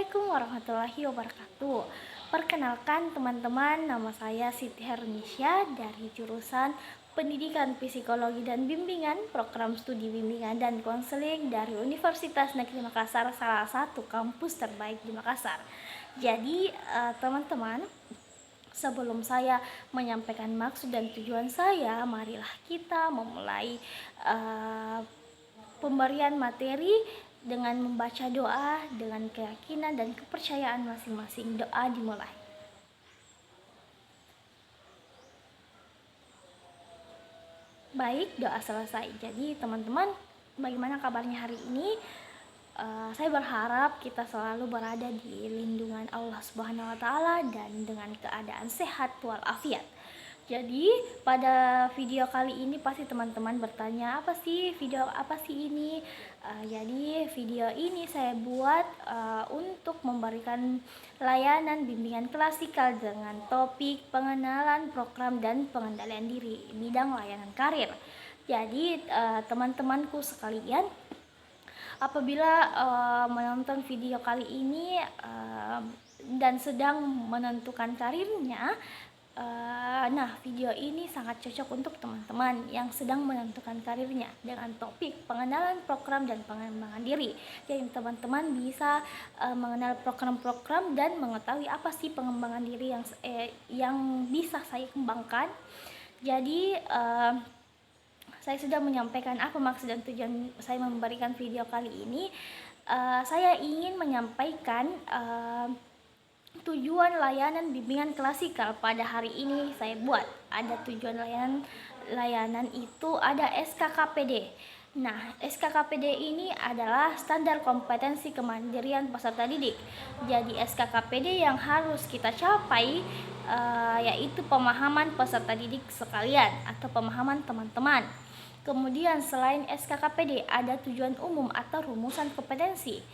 Assalamualaikum warahmatullahi wabarakatuh. Perkenalkan teman-teman, nama saya Siti Hernisya dari jurusan Pendidikan Psikologi dan Bimbingan, program studi bimbingan dan konseling dari Universitas Negeri Makassar, salah satu kampus terbaik di Makassar. Jadi teman-teman, sebelum saya menyampaikan maksud dan tujuan saya, marilah kita memulai pemberian materi dengan membaca doa dengan keyakinan dan kepercayaan masing-masing. Doa dimulai. Baik, doa selesai. Jadi teman-teman, bagaimana kabarnya hari ini? Saya berharap kita selalu berada di lindungan Allah Subhanahu wa Ta'ala dan dengan keadaan sehat walafiat. Jadi pada video kali ini pasti teman-teman bertanya, apa sih video apa sih ini? Jadi video ini saya buat untuk memberikan layanan bimbingan klasikal dengan topik pengenalan program dan pengendalian diri bidang layanan karir. Jadi teman-temanku sekalian, apabila menonton video kali ini dan sedang menentukan karirnya, nah, video ini sangat cocok untuk teman-teman yang sedang menentukan karirnya dengan topik pengenalan program dan pengembangan diri. Jadi teman-teman bisa mengenal program-program dan mengetahui apa sih pengembangan diri yang bisa saya kembangkan. Jadi saya sudah menyampaikan apa maksud dan tujuan saya memberikan video kali ini. Saya ingin menyampaikan tujuan layanan bimbingan klasikal pada hari ini saya buat. Ada tujuan layanan itu ada SKKPD. Nah, SKKPD ini adalah standar kompetensi kemandirian peserta didik. Jadi SKKPD yang harus kita capai yaitu pemahaman peserta didik sekalian atau pemahaman teman-teman. Kemudian selain SKKPD ada tujuan umum atau rumusan kompetensi.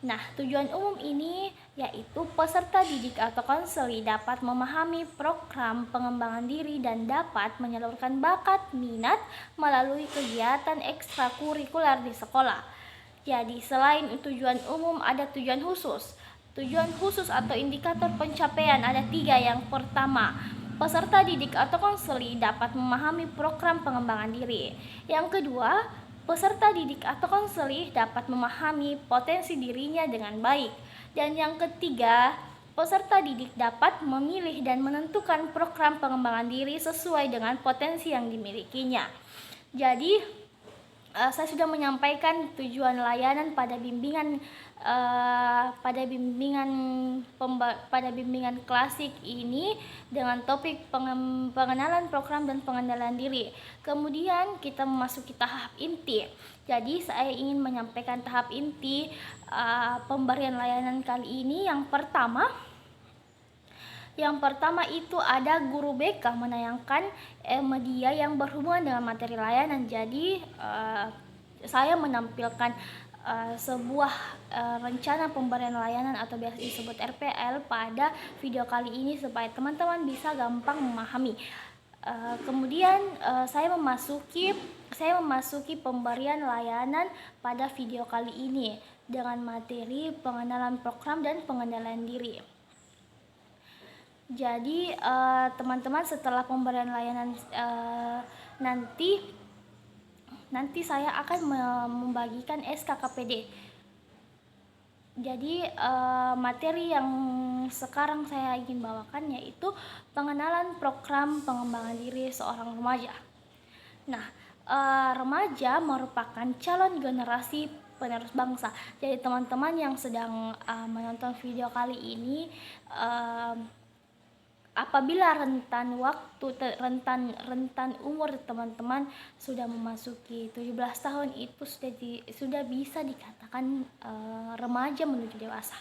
Nah, tujuan umum ini yaitu peserta didik atau konseli dapat memahami program pengembangan diri dan dapat menyalurkan bakat minat melalui kegiatan ekstrakurikuler di sekolah. Jadi, selain tujuan umum ada tujuan khusus. Tujuan khusus atau indikator pencapaian ada 3. Yang pertama, peserta didik atau konseli dapat memahami program pengembangan diri. Yang kedua, peserta didik atau konseli dapat memahami potensi dirinya dengan baik. Dan yang ketiga, peserta didik dapat memilih dan menentukan program pengembangan diri sesuai dengan potensi yang dimilikinya. Jadi, saya sudah menyampaikan tujuan layanan pada bimbingan klasik ini dengan topik pengenalan program dan pengendalian diri. Kemudian kita memasuki tahap inti. Jadi saya ingin menyampaikan tahap inti pemberian layanan kali ini. Yang pertama itu ada guru BK menayangkan media yang berhubungan dengan materi layanan. Jadi saya menampilkan sebuah rencana pemberian layanan atau biasa disebut RPL pada video kali ini supaya teman-teman bisa gampang memahami. Kemudian saya memasuki pemberian layanan pada video kali ini dengan materi pengenalan program dan pengendalian diri. Jadi teman-teman, setelah pemberian layanan nanti saya akan membagikan SKKPD. Jadi materi yang sekarang saya ingin bawakan yaitu pengenalan program pengembangan diri seorang remaja. Nah, remaja merupakan calon generasi penerus bangsa. Jadi teman-teman yang sedang menonton video kali ini, apabila rentan umur teman-teman sudah memasuki 17 tahun, itu sudah bisa dikatakan remaja menuju dewasa.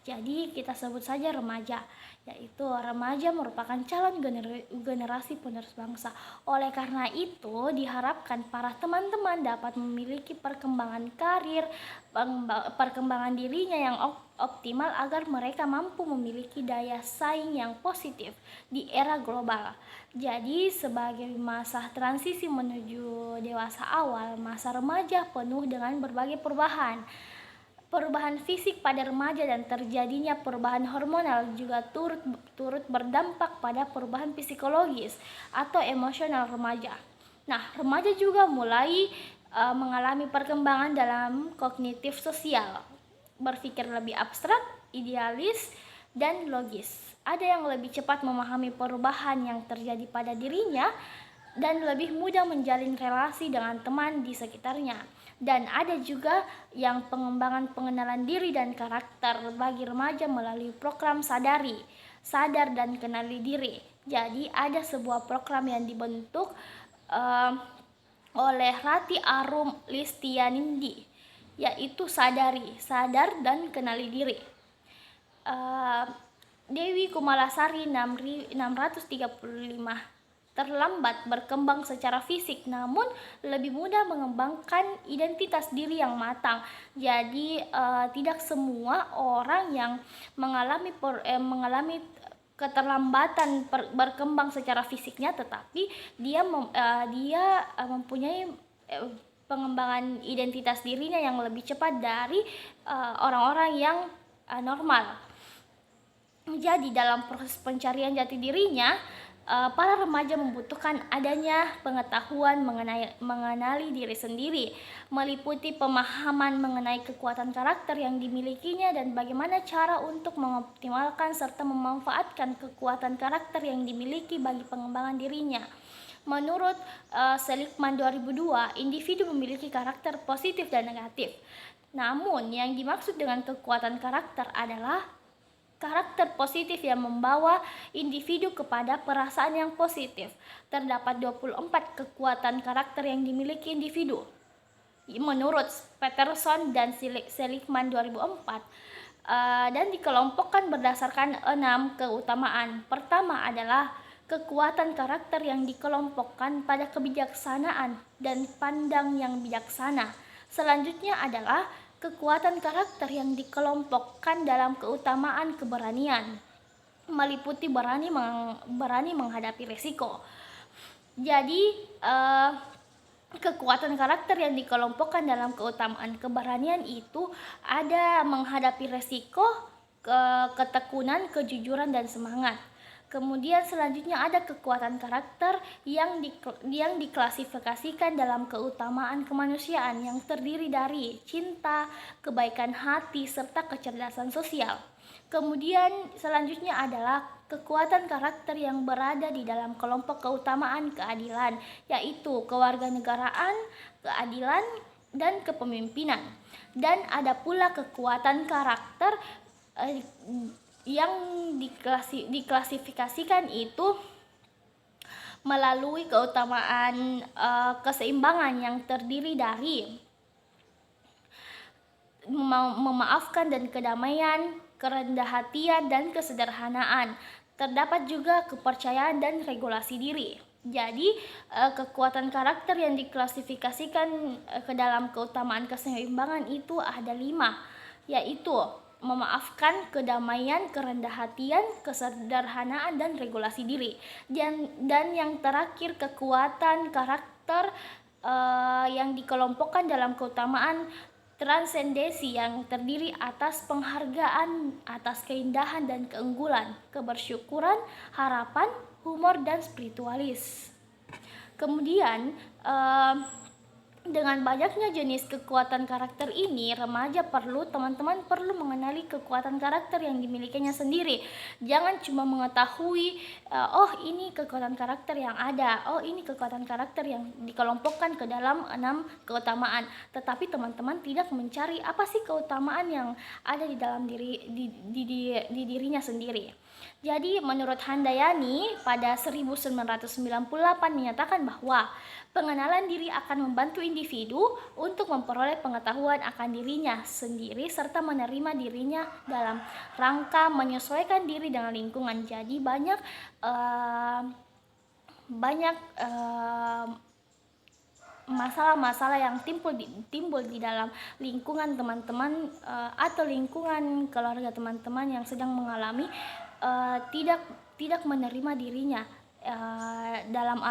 Jadi kita sebut saja remaja, yaitu remaja merupakan calon generasi penerus bangsa. Oleh karena itu diharapkan para teman-teman dapat memiliki perkembangan karir, perkembangan dirinya yang optimal agar mereka mampu memiliki daya saing yang positif di era global. Jadi sebagai masa transisi menuju dewasa awal, masa remaja penuh dengan berbagai perubahan. Perubahan fisik pada remaja dan terjadinya perubahan hormonal juga turut berdampak pada perubahan psikologis atau emosional remaja. Nah, remaja juga mulai mengalami perkembangan dalam kognitif sosial, berpikir lebih abstrak, idealis, dan logis. Ada yang lebih cepat memahami perubahan yang terjadi pada dirinya dan lebih mudah menjalin relasi dengan teman di sekitarnya. Dan ada juga yang pengembangan pengenalan diri dan karakter bagi remaja melalui program sadar dan kenali diri. Jadi ada sebuah program yang dibentuk oleh Rati Arum Listianindi, yaitu sadar dan kenali diri. Dewi Kumalasari 635 terlambat berkembang secara fisik, namun lebih mudah mengembangkan identitas diri yang matang. Jadi tidak semua orang yang mengalami keterlambatan berkembang secara fisiknya, tetapi dia mempunyai pengembangan identitas dirinya yang lebih cepat dari orang-orang yang normal. Jadi dalam proses pencarian jati dirinya, para remaja membutuhkan adanya pengetahuan mengenali diri sendiri, meliputi pemahaman mengenai kekuatan karakter yang dimilikinya dan bagaimana cara untuk mengoptimalkan serta memanfaatkan kekuatan karakter yang dimiliki bagi pengembangan dirinya. Menurut Seligman 2002, individu memiliki karakter positif dan negatif. Namun, yang dimaksud dengan kekuatan karakter adalah karakter positif yang membawa individu kepada perasaan yang positif. Terdapat 24 kekuatan karakter yang dimiliki individu. Menurut Peterson dan Seligman 2004, dan dikelompokkan berdasarkan 6 keutamaan. Pertama adalah kekuatan karakter yang dikelompokkan pada kebijaksanaan dan pandang yang bijaksana. Selanjutnya adalah kekuatan karakter yang dikelompokkan dalam keutamaan keberanian, meliputi berani menghadapi risiko. Jadi kekuatan karakter yang dikelompokkan dalam keutamaan keberanian itu ada menghadapi risiko, ketekunan, kejujuran, dan semangat. Kemudian selanjutnya ada kekuatan karakter yang diklasifikasikan dalam keutamaan kemanusiaan yang terdiri dari cinta, kebaikan hati, serta kecerdasan sosial. Kemudian selanjutnya adalah kekuatan karakter yang berada di dalam kelompok keutamaan keadilan, yaitu kewarganegaraan, keadilan, dan kepemimpinan. Dan ada pula kekuatan karakter yang diklasifikasikan itu melalui keutamaan keseimbangan yang terdiri dari memaafkan dan kedamaian, kerendah hatian, dan kesederhanaan. Terdapat juga kepercayaan dan regulasi diri. Jadi kekuatan karakter yang diklasifikasikan ke dalam keutamaan keseimbangan itu ada 5, yaitu memaafkan, kedamaian, kerendah hatian, kesederhanaan, dan regulasi diri. Dan yang terakhir kekuatan karakter yang dikelompokkan dalam keutamaan transendensi yang terdiri atas penghargaan atas keindahan dan keunggulan, kebersyukuran, harapan, humor, dan spiritualis. Kemudian dengan banyaknya jenis kekuatan karakter ini, teman-teman perlu mengenali kekuatan karakter yang dimilikinya sendiri. Jangan cuma mengetahui, oh ini kekuatan karakter yang ada, oh ini kekuatan karakter yang dikelompokkan ke dalam 6 keutamaan. Tetapi teman-teman tidak mencari apa sih keutamaan yang ada di dalam dirinya sendiri. Jadi menurut Handayani pada 1998 menyatakan bahwa pengenalan diri akan membantu individu untuk memperoleh pengetahuan akan dirinya sendiri serta menerima dirinya dalam rangka menyesuaikan diri dengan lingkungan. Jadi banyak masalah-masalah yang timbul di dalam lingkungan teman-teman atau lingkungan keluarga teman-teman yang sedang mengalami tidak menerima dirinya, dalam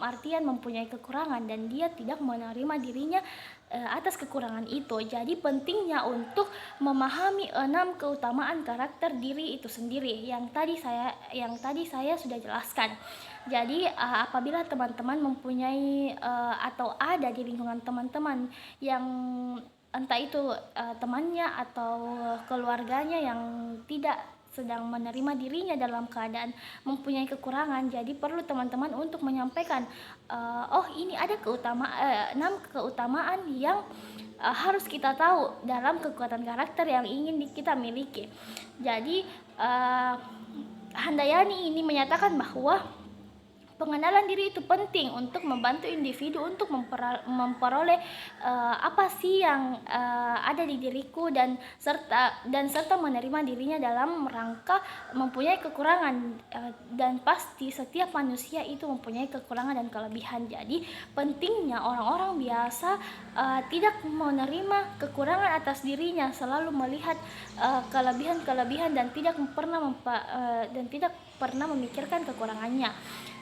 artian mempunyai kekurangan dan dia tidak menerima dirinya atas kekurangan itu. Jadi pentingnya untuk memahami 6 keutamaan karakter diri itu sendiri yang tadi saya sudah jelaskan. Jadi apabila teman-teman mempunyai atau ada di lingkungan teman-teman yang entah itu temannya atau keluarganya yang tidak sedang menerima dirinya dalam keadaan mempunyai kekurangan, jadi perlu teman-teman untuk menyampaikan, oh ini ada 6 keutamaan yang harus kita tahu dalam kekuatan karakter yang ingin kita miliki. Jadi Handayani ini menyatakan bahwa pengenalan diri itu penting untuk membantu individu untuk memperoleh apa sih yang ada di diriku dan serta menerima dirinya dalam rangka mempunyai kekurangan, dan pasti setiap manusia itu mempunyai kekurangan dan kelebihan. Jadi pentingnya orang-orang biasa tidak menerima kekurangan atas dirinya, selalu melihat kelebihan-kelebihan dan tidak pernah memikirkan kekurangannya.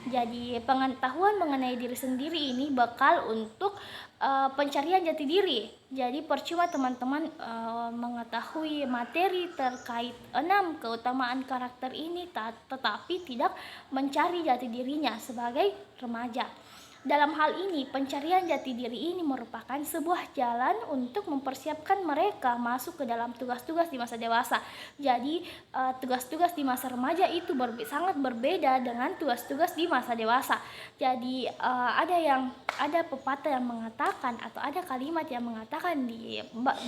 Jadi pengetahuan mengenai diri sendiri ini bakal untuk pencarian jati diri. Jadi percuma teman-teman mengetahui materi terkait 6 keutamaan karakter ini tetapi tidak mencari jati dirinya sebagai remaja. Dalam hal ini, pencarian jati diri ini merupakan sebuah jalan untuk mempersiapkan mereka masuk ke dalam tugas-tugas di masa dewasa. Jadi, tugas-tugas di masa remaja itu sangat berbeda dengan tugas-tugas di masa dewasa. Jadi, ada pepatah yang mengatakan atau ada kalimat yang mengatakan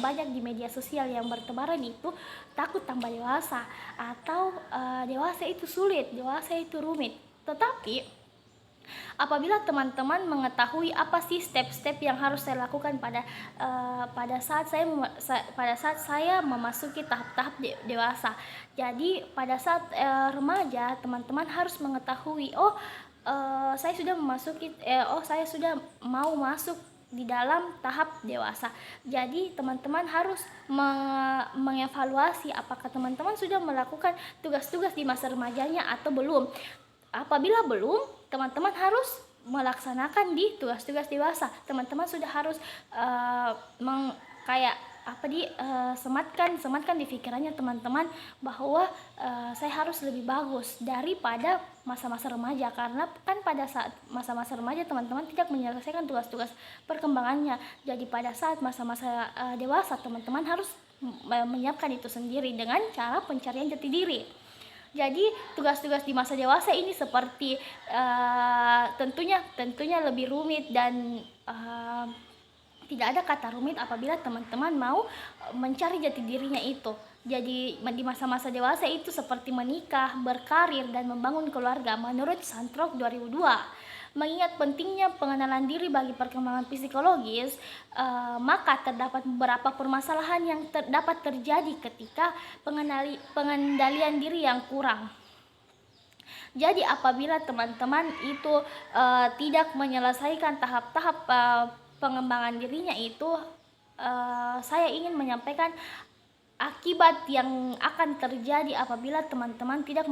banyak di media sosial yang bertebaran itu, takut tambah dewasa atau dewasa itu sulit, dewasa itu rumit. Tetapi apabila teman-teman mengetahui apa sih step-step yang harus saya lakukan pada saat saya memasuki tahap-tahap dewasa. Jadi pada saat remaja, teman-teman harus mengetahui, saya sudah mau masuk di dalam tahap dewasa. Jadi teman-teman harus mengevaluasi apakah teman-teman sudah melakukan tugas-tugas di masa remajanya atau belum. Apabila belum, teman-teman harus melaksanakan di tugas-tugas dewasa. Teman-teman sudah harus sematkan di pikirannya teman-teman bahwa saya harus lebih bagus daripada masa-masa remaja, karena kan pada saat masa-masa remaja teman-teman tidak menyelesaikan tugas-tugas perkembangannya. Jadi pada saat masa-masa dewasa teman-teman harus menyiapkan itu sendiri dengan cara pencarian jati diri. Jadi tugas-tugas di masa dewasa ini seperti tentunya lebih rumit dan tidak ada kata rumit apabila teman-teman mau mencari jati dirinya itu. Jadi di masa-masa dewasa itu seperti menikah, berkarir, dan membangun keluarga menurut Santrok 2002. Mengingat pentingnya pengenalan diri bagi perkembangan psikologis, maka terdapat beberapa permasalahan yang dapat terjadi ketika pengendalian diri yang kurang. Jadi apabila teman-teman itu tidak menyelesaikan tahap-tahap pengembangan dirinya itu, saya ingin menyampaikan akibat yang akan terjadi apabila teman-teman tidak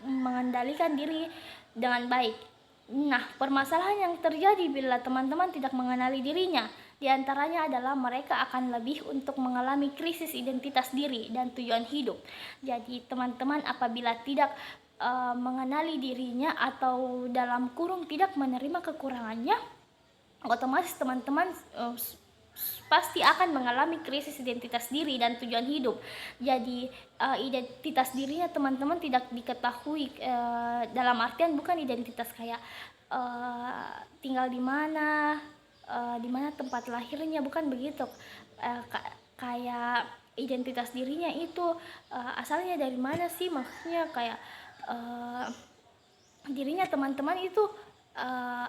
mengendalikan diri dengan baik. Nah, permasalahan yang terjadi bila teman-teman tidak mengenali dirinya, diantaranya adalah mereka akan lebih untuk mengalami krisis identitas diri dan tujuan hidup. Jadi teman-teman apabila tidak mengenali dirinya atau dalam kurung tidak menerima kekurangannya, otomatis teman-teman pasti akan mengalami krisis identitas diri dan tujuan hidup. Jadi identitas dirinya teman-teman tidak diketahui, dalam artian bukan identitas kayak tinggal di mana tempat lahirnya, bukan begitu. Kayak identitas dirinya itu asalnya dari mana sih, maksudnya kayak dirinya teman-teman itu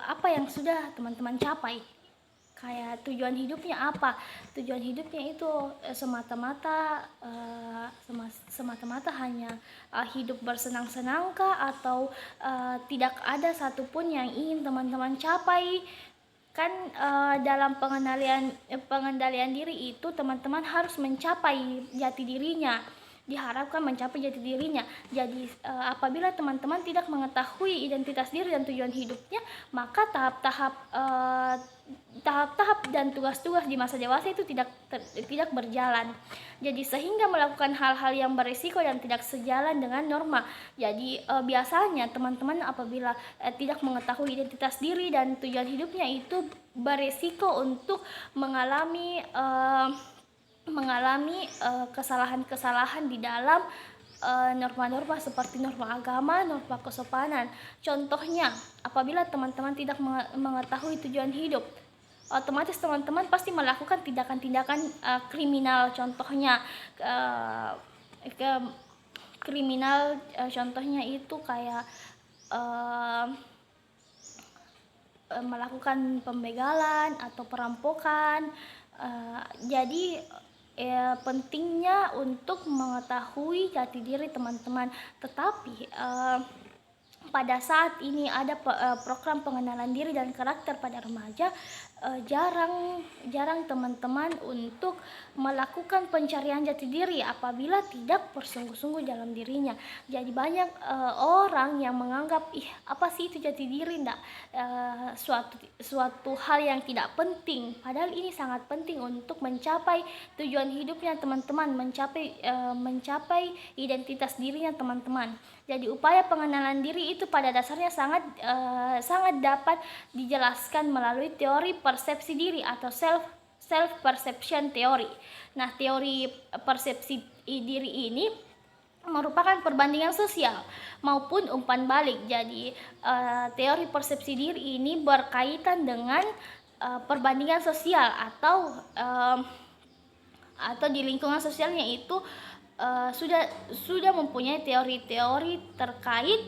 apa yang sudah teman-teman capai, kayak tujuan hidupnya apa. Tujuan hidupnya itu semata-mata hanya hidup bersenang-senang kah, atau tidak ada satupun yang ingin teman-teman capai. Kan dalam pengendalian diri itu teman-teman harus mencapai jati dirinya. diharapkan mencapai jati dirinya. Jadi apabila teman-teman tidak mengetahui identitas diri dan tujuan hidupnya, maka tahap-tahap dan tugas-tugas di masa dewasa itu tidak berjalan. Jadi sehingga melakukan hal-hal yang berisiko dan tidak sejalan dengan norma. Jadi biasanya teman-teman apabila tidak mengetahui identitas diri dan tujuan hidupnya itu berisiko untuk mengalami kesalahan-kesalahan di dalam norma-norma seperti norma agama, norma kesopanan. Contohnya, apabila teman-teman tidak mengetahui tujuan hidup, otomatis teman-teman pasti melakukan tindakan-tindakan kriminal. Contohnya kriminal, contohnya itu kayak melakukan pembegalan atau perampokan. Jadi pentingnya untuk mengetahui jati diri teman-teman. Tetapi pada saat ini ada program pengenalan diri dan karakter pada remaja, jarang teman-teman untuk melakukan pencarian jati diri apabila tidak bersungguh-sungguh dalam dirinya. Jadi banyak orang yang menganggap apa sih itu jati diri, suatu hal yang tidak penting, padahal ini sangat penting untuk mencapai tujuan hidupnya teman-teman, mencapai identitas dirinya teman-teman. Jadi upaya pengenalan diri itu pada dasarnya sangat dapat dijelaskan melalui teori persepsi diri atau self perception theory. Nah, teori persepsi diri ini merupakan perbandingan sosial maupun umpan balik. Jadi teori persepsi diri ini berkaitan dengan perbandingan sosial atau di lingkungan sosialnya itu sudah mempunyai teori-teori terkait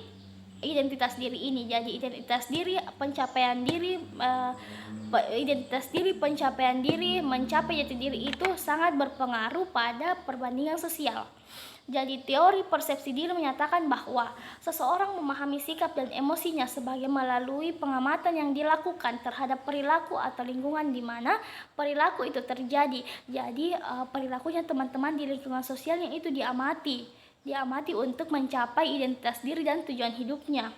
identitas diri ini. Jadi identitas diri, pencapaian diri, mencapai jati diri itu sangat berpengaruh pada perbandingan sosial. Jadi teori persepsi diri menyatakan bahwa seseorang memahami sikap dan emosinya sebagai melalui pengamatan yang dilakukan terhadap perilaku atau lingkungan di mana perilaku itu terjadi. Jadi perilakunya teman-teman di lingkungan sosialnya itu diamati untuk mencapai identitas diri dan tujuan hidupnya.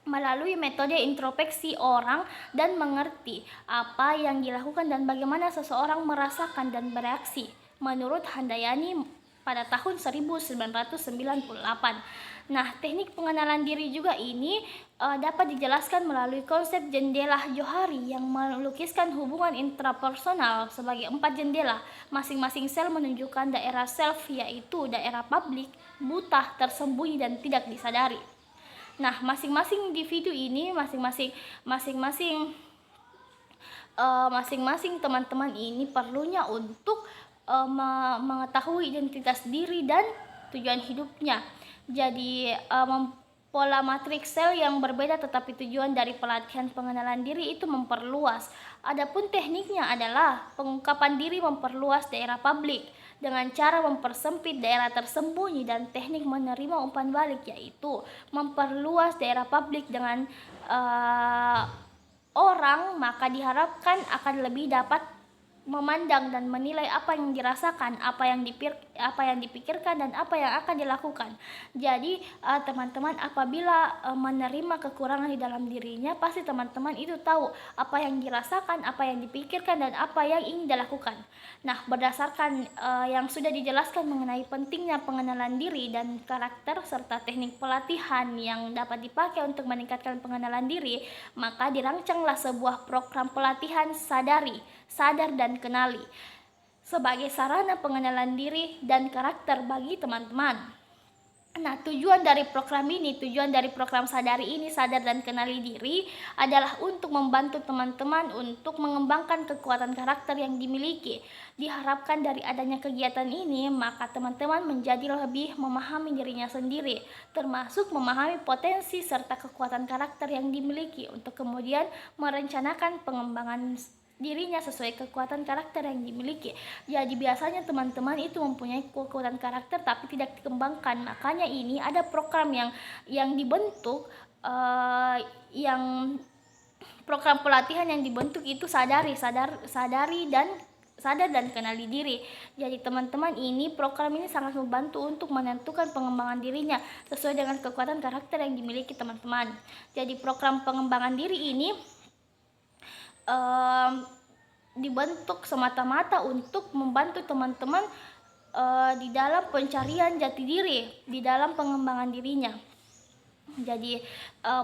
Melalui metode introspeksi orang dan mengerti apa yang dilakukan dan bagaimana seseorang merasakan dan bereaksi. Menurut Handayani pada tahun 1998. Nah, teknik pengenalan diri juga ini dapat dijelaskan melalui konsep jendela Johari yang melukiskan hubungan intrapersonal sebagai 4 jendela. Masing-masing sel menunjukkan daerah self, yaitu daerah publik, buta, tersembunyi, dan tidak disadari. Nah, masing-masing individu ini, masing-masing teman-teman ini perlunya untuk mengetahui identitas diri dan tujuan hidupnya. Jadi pola matriks sel yang berbeda, tetapi tujuan dari pelatihan pengenalan diri itu memperluas. Adapun tekniknya adalah pengungkapan diri memperluas daerah publik dengan cara mempersempit daerah tersembunyi, dan teknik menerima umpan balik yaitu memperluas daerah publik dengan orang, maka diharapkan akan lebih dapat memandang dan menilai apa yang dirasakan, apa yang dipikirkan, dan apa yang akan dilakukan. Jadi teman-teman apabila menerima kekurangan di dalam dirinya, pasti teman-teman itu tahu apa yang dirasakan, apa yang dipikirkan, dan apa yang ingin dilakukan. Nah, berdasarkan yang sudah dijelaskan mengenai pentingnya pengenalan diri dan karakter serta teknik pelatihan yang dapat dipakai untuk meningkatkan pengenalan diri, maka dirancanglah sebuah program pelatihan sadar dan kenali sebagai sarana pengenalan diri dan karakter bagi teman-teman. Nah, tujuan dari program sadari ini, sadar dan kenali diri, adalah untuk membantu teman-teman untuk mengembangkan kekuatan karakter yang dimiliki. Diharapkan dari adanya kegiatan ini, maka teman-teman menjadi lebih memahami dirinya sendiri, termasuk memahami potensi serta kekuatan karakter yang dimiliki untuk kemudian merencanakan pengembangan dirinya sesuai kekuatan karakter yang dimiliki. Jadi biasanya teman-teman itu mempunyai kekuatan karakter tapi tidak dikembangkan. Makanya ini ada program yang dibentuk, program pelatihan yang dibentuk itu sadari dan sadar dan kenali diri. Jadi teman-teman, ini program ini sangat membantu untuk menentukan pengembangan dirinya sesuai dengan kekuatan karakter yang dimiliki teman-teman. Jadi program pengembangan diri ini dibentuk semata-mata untuk membantu teman-teman di dalam pencarian jati diri, di dalam pengembangan dirinya. Jadi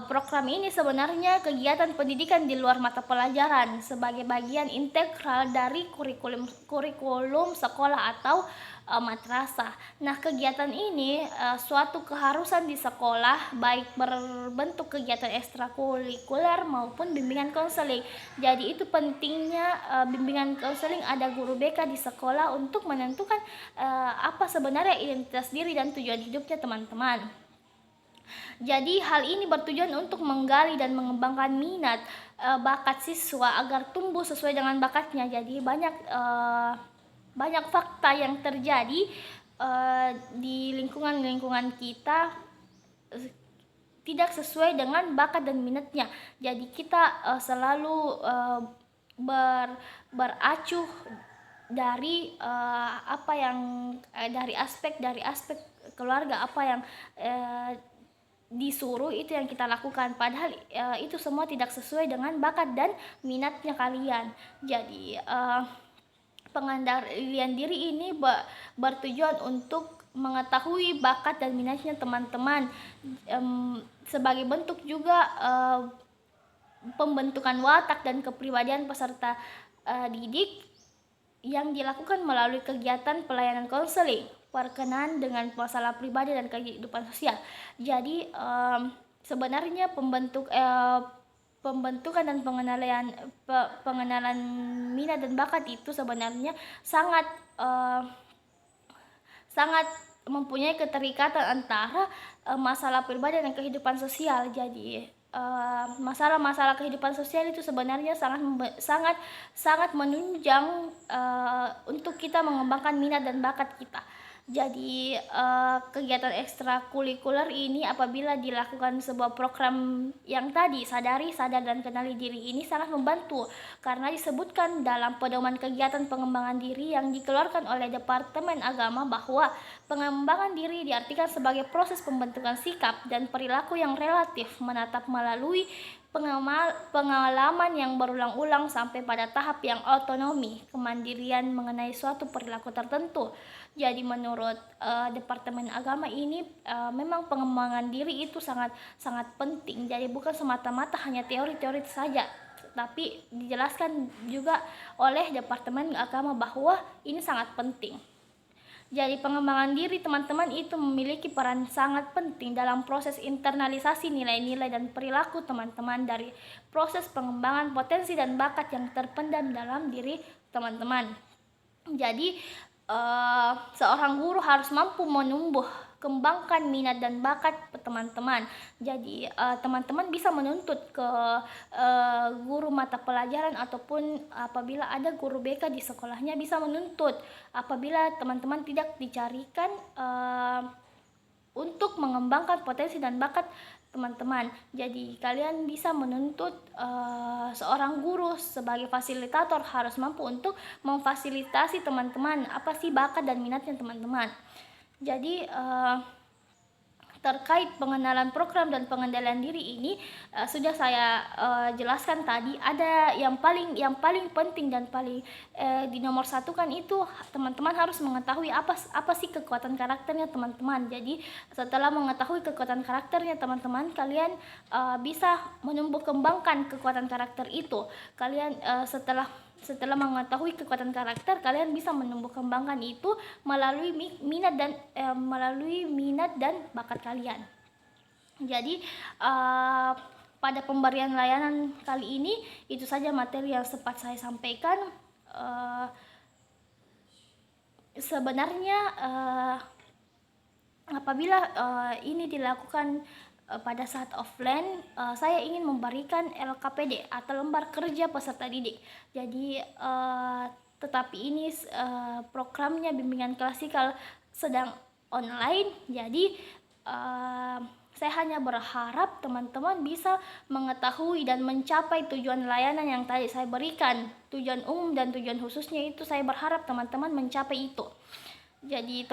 program ini sebenarnya kegiatan pendidikan di luar mata pelajaran sebagai bagian integral dari kurikulum sekolah atau madrasah. Nah, kegiatan ini suatu keharusan di sekolah, baik berbentuk kegiatan ekstrakurikuler maupun bimbingan konseling. Jadi itu pentingnya bimbingan konseling, ada guru BK di sekolah untuk menentukan apa sebenarnya identitas diri dan tujuan hidupnya teman-teman. Jadi hal ini bertujuan untuk menggali dan mengembangkan minat bakat siswa agar tumbuh sesuai dengan bakatnya. Jadi banyak fakta yang terjadi di lingkungan kita tidak sesuai dengan bakat dan minatnya. Jadi kita selalu beracuh dari apa yang dari aspek keluarga, apa yang disuruh itu yang kita lakukan, padahal itu semua tidak sesuai dengan bakat dan minatnya kalian. Jadi pengendalian diri ini bertujuan untuk mengetahui bakat dan minatnya teman-teman, sebagai bentuk juga pembentukan watak dan kepribadian peserta didik yang dilakukan melalui kegiatan pelayanan konseling, perkenalan dengan masalah pribadi dan kehidupan sosial. Jadi sebenarnya pembentukan dan pengenalan minat dan bakat itu sebenarnya sangat mempunyai keterikatan antara masalah pribadi dan kehidupan sosial. Jadi masalah-masalah kehidupan sosial itu sebenarnya sangat menunjang untuk kita mengembangkan minat dan bakat kita. Jadi kegiatan ekstrakurikuler ini apabila dilakukan sebuah program yang tadi, sadari, sadar, dan kenali diri, ini sangat membantu karena disebutkan dalam pedoman kegiatan pengembangan diri yang dikeluarkan oleh Departemen Agama bahwa pengembangan diri diartikan sebagai proses pembentukan sikap dan perilaku yang relatif menatap melalui pengalaman yang berulang-ulang sampai pada tahap yang otonomi, kemandirian mengenai suatu perilaku tertentu. Jadi menurut Departemen Agama ini memang pengembangan diri itu sangat penting. Jadi bukan semata-mata hanya teori-teori saja, tapi dijelaskan juga oleh Departemen Agama bahwa ini sangat penting. Jadi pengembangan diri teman-teman itu memiliki peran sangat penting dalam proses internalisasi nilai-nilai dan perilaku teman-teman dari proses pengembangan potensi dan bakat yang terpendam dalam diri teman-teman. Jadi seorang guru harus mampu menumbuh kembangkan minat dan bakat teman-teman. Jadi teman-teman bisa menuntut ke guru mata pelajaran ataupun apabila ada guru BK di sekolahnya bisa menuntut apabila teman-teman tidak dicarikan untuk mengembangkan potensi dan bakat teman-teman. Jadi kalian bisa menuntut seorang guru sebagai fasilitator harus mampu untuk memfasilitasi teman-teman apa sih bakat dan minatnya teman-teman. Jadi terkait pengenalan program dan pengendalian diri ini sudah saya jelaskan tadi. Ada yang paling penting dan paling dinomorsatukan itu teman-teman harus mengetahui apa sih kekuatan karakternya teman-teman. Jadi setelah mengetahui kekuatan karakternya teman-teman, kalian bisa menumbuh kembangkan kekuatan karakter itu. Kalian setelah mengetahui kekuatan karakter, kalian bisa menumbuh kembangkan itu melalui minat dan bakat kalian. Jadi pada pemberian layanan kali ini itu saja materi yang sempat saya sampaikan. Sebenarnya apabila ini dilakukan pada saat offline, saya ingin memberikan LKPD atau lembar kerja peserta didik. Jadi tetapi ini programnya bimbingan klasikal sedang online, jadi Saya hanya berharap teman-teman bisa mengetahui dan mencapai tujuan layanan yang tadi saya berikan. Tujuan umum dan tujuan khususnya itu saya berharap teman-teman mencapai itu. Jadi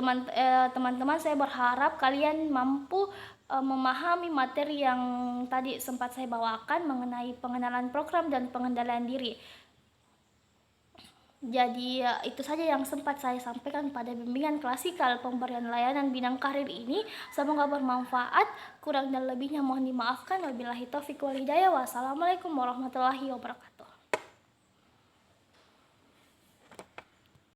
teman-teman saya berharap kalian mampu memahami materi yang tadi sempat saya bawakan mengenai pengenalan program dan pengendalian diri. Jadi itu saja yang sempat saya sampaikan pada bimbingan klasikal pemberian layanan bidang karir ini. Semoga bermanfaat. Kurang dan lebihnya mohon dimaafkan. Wabillahi taufiq wal hidayah. Wassalamualaikum warahmatullahi wabarakatuh.